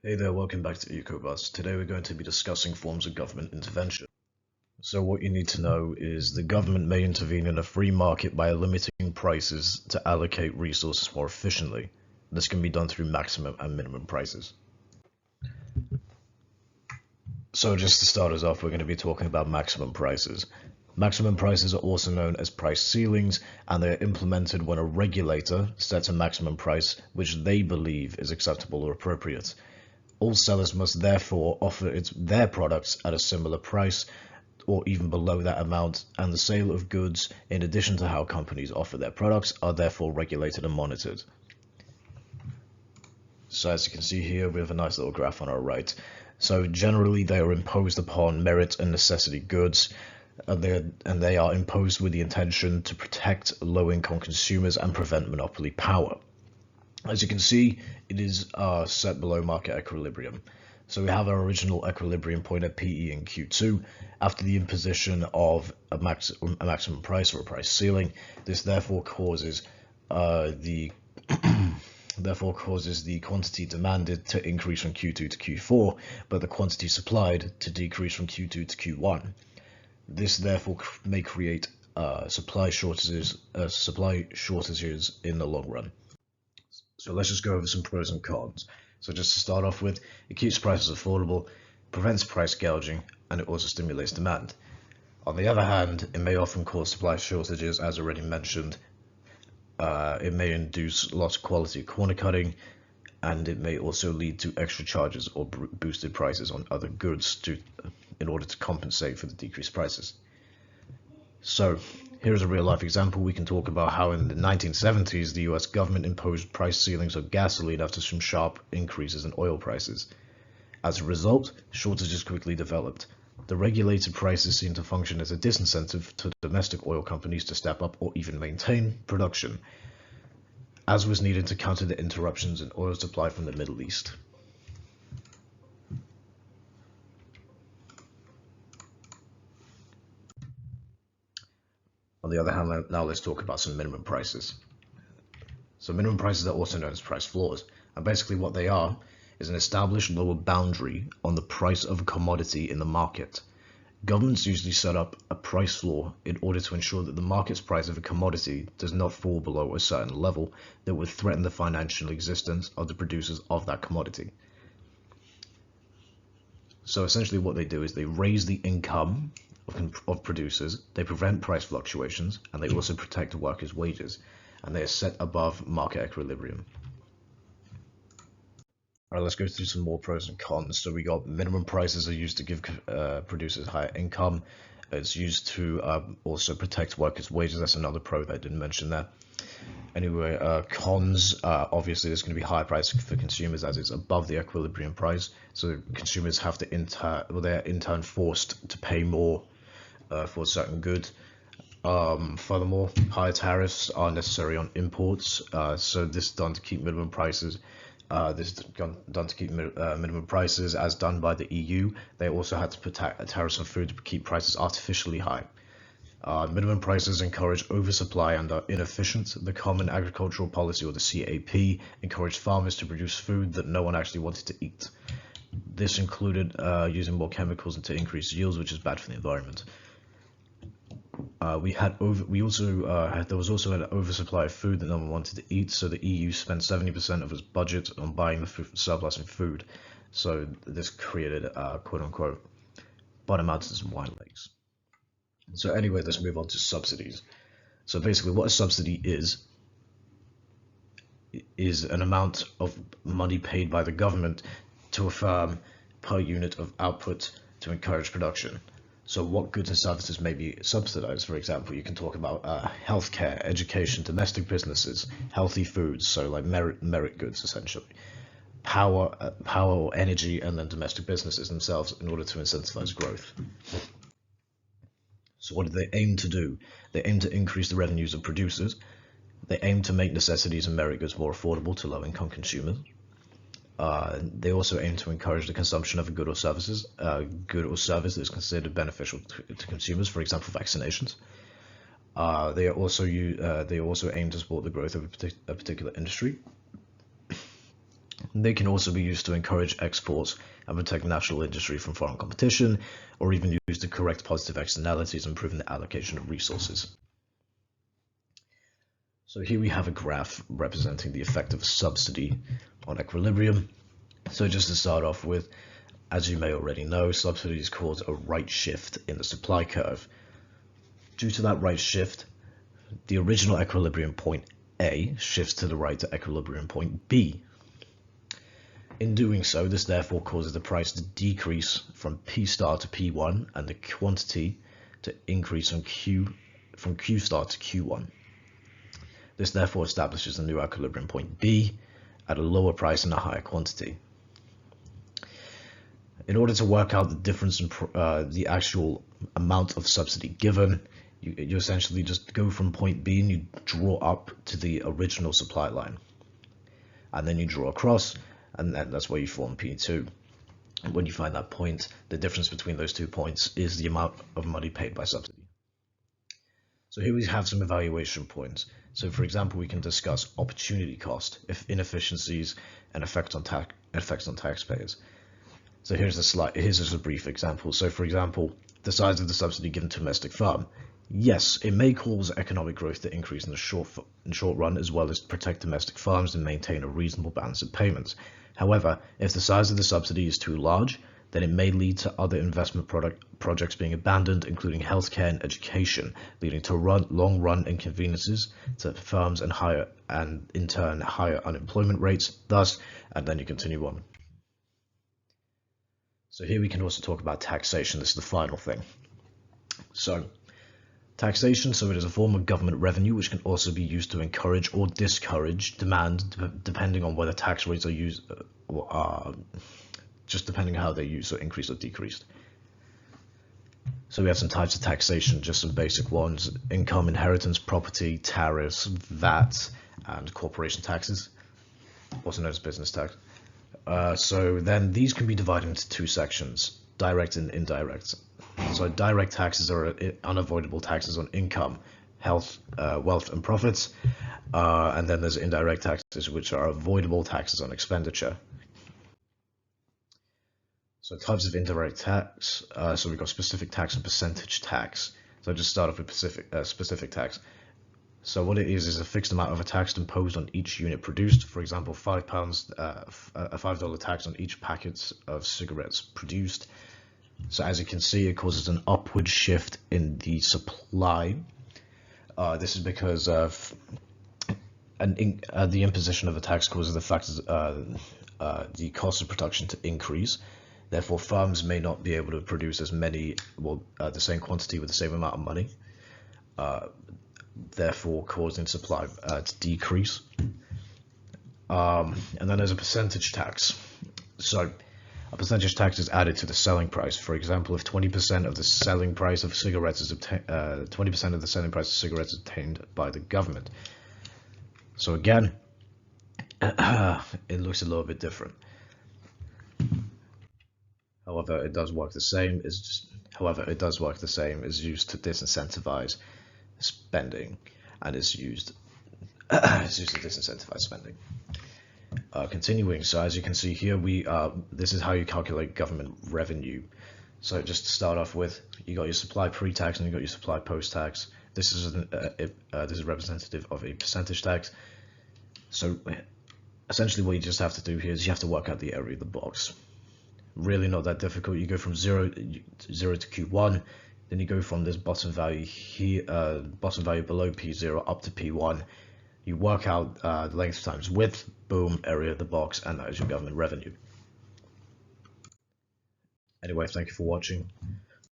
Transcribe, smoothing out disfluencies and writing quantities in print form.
Hey there, welcome back to EcoBus. Today we're going to be discussing forms of government intervention. So what you need to know is the government may intervene in a free market by limiting prices to allocate resources more efficiently. This can be done through maximum and minimum prices. So just to start us off, we're going to be talking about maximum prices. Maximum prices are also known as price ceilings, and they are implemented when a regulator sets a maximum price which they believe is acceptable or appropriate. All sellers must therefore offer their products at a similar price or even below that amount, and the sale of goods, in addition to how companies offer their products, are therefore regulated and monitored. So as you can see here, we have a nice little graph on our right. So generally they are imposed upon merit and necessity goods, and they are imposed with the intention to protect low-income consumers and prevent monopoly power. As you can see, it is set below market equilibrium. So we have our original equilibrium point at PE in Q2. After the imposition of a maximum price or a price ceiling, this therefore causes the quantity demanded to increase from Q2 to Q4, but the quantity supplied to decrease from Q2 to Q1. This therefore may create supply shortages in the long run. So let's just go over some pros and cons. So just to start off with, it keeps prices affordable, prevents price gouging, and it also stimulates demand. On the other hand, it may often cause supply shortages, as already mentioned. It may induce loss of quality corner cutting, and it may also lead to extra charges or boosted prices on other goods in order to compensate for the decreased prices. So here's a real life example. We can talk about how in the 1970s the US government imposed price ceilings on gasoline after some sharp increases in oil prices. As a result, shortages quickly developed. The regulated prices seem to function as a disincentive to domestic oil companies to step up or even maintain production, as was needed to counter the interruptions in oil supply from the Middle East. On the other hand, now let's talk about some minimum prices. So minimum prices are also known as price floors, and basically what they are is an established lower boundary on the price of a commodity in the market. Governments usually set up a price floor in order to ensure that the market's price of a commodity does not fall below a certain level that would threaten the financial existence of the producers of that commodity. So essentially what they do is they raise the income of producers, they prevent price fluctuations, and they also protect workers' wages, and they are set above market equilibrium. Alright, let's go through some more pros and cons. So we got minimum prices are used to give producers higher income. It's used to also protect workers' wages. That's another pro that I didn't mention there. Anyway, cons, obviously there's going to be higher price for consumers as it's above the equilibrium price. So consumers have to they're in turn forced to pay more for a certain good. Furthermore, higher tariffs are necessary on imports. So this is done to keep minimum prices. This is done to keep minimum prices, as done by the EU. They also had to put tariffs on food to keep prices artificially high. Minimum prices encourage oversupply and are inefficient. The Common Agricultural Policy, or the CAP, encouraged farmers to produce food that no one actually wanted to eat. This included using more chemicals to increase yields, which is bad for the environment. There was also an oversupply of food that no one wanted to eat, so the EU spent 70% of its budget on buying the surplus in food. So this created quote-unquote bottom mountains and wine lakes. So anyway, let's move on to subsidies. So basically what a subsidy is an amount of money paid by the government to a firm per unit of output to encourage production. So what goods and services may be subsidized? For example, you can talk about healthcare, education, domestic businesses, healthy foods, so like merit goods essentially, power or energy, and then domestic businesses themselves in order to incentivize growth. So what do they aim to do? They aim to increase the revenues of producers. They aim to make necessities and merit goods more affordable to low-income consumers. They also aim to encourage the consumption of a good or service that is considered beneficial to consumers, for example, vaccinations. They also aim to support the growth of a particular industry. They can also be used to encourage exports and protect national industry from foreign competition, or even used to correct positive externalities, improving the allocation of resources. So here we have a graph representing the effect of a subsidy on equilibrium. So just to start off with, as you may already know, subsidies cause a right shift in the supply curve. Due to that right shift, the original equilibrium point A shifts to the right to equilibrium point B. In doing so, this therefore causes the price to decrease from P star to P1 and the quantity to increase from Q star to Q1. This therefore establishes a new equilibrium point B at a lower price and a higher quantity. In order to work out the difference in the actual amount of subsidy given, you essentially just go from point B and you draw up to the original supply line. And then you draw across, and that's where you form P2. And when you find that point, the difference between those 2 points is the amount of money paid by subsidy. So here we have some evaluation points. So for example, we can discuss opportunity cost, inefficiencies, and effects on taxpayers. So here's just a brief example. So for example, the size of the subsidy given to a domestic farm. Yes, it may cause economic growth to increase in the short run, as well as protect domestic farms and maintain a reasonable balance of payments. However, if the size of the subsidy is too large, then it may lead to other investment projects being abandoned, including healthcare and education, leading to long-run inconveniences to firms and in turn higher unemployment rates. Thus, and then you continue on. So here we can also talk about taxation. This is the final thing. So taxation, so it is a form of government revenue which can also be used to encourage or discourage demand, depending on whether tax rates are used, just depending on how they're used, so increased or decreased. So we have some types of taxation, just some basic ones: income, inheritance, property, tariffs, VAT, and corporation taxes, also known as business tax. So then these can be divided into 2 sections: direct and indirect. So direct taxes are unavoidable taxes on income, health, wealth, and profits. And then there's indirect taxes, which are avoidable taxes on expenditure. So types of indirect tax. So we've got specific tax and percentage tax. So I'll just start off with specific tax. So what it is a fixed amount of a tax imposed on each unit produced. For example, £5, a $5 tax on each packet of cigarettes produced. So as you can see, it causes an upward shift in the supply. This is because of the imposition of a tax causes the fact the cost of production to increase. Therefore, firms may not be able to produce as many, the same quantity with the same amount of money, therefore causing supply to decrease. And then there's a percentage tax. So a percentage tax is added to the selling price. For example, if 20% of the selling price of cigarettes is obtained, 20% of the selling price of cigarettes is obtained by the government. So again, it looks a little bit different. However, it does work the same. Is used to disincentivize spending, and is used to disincentivize spending. Continuing, so as you can see here, this is how you calculate government revenue. So just to start off with, you got your supply pre-tax and you got your supply post-tax. This is representative of a percentage tax. So essentially, what you just have to do here is you have to work out the area of the box. Really not that difficult. You go from 0 to Q1, then you go from this bottom value here, bottom value below P0 up to P1. You work out length times width, boom, area of the box, and that is your government revenue. Anyway, thank you for watching.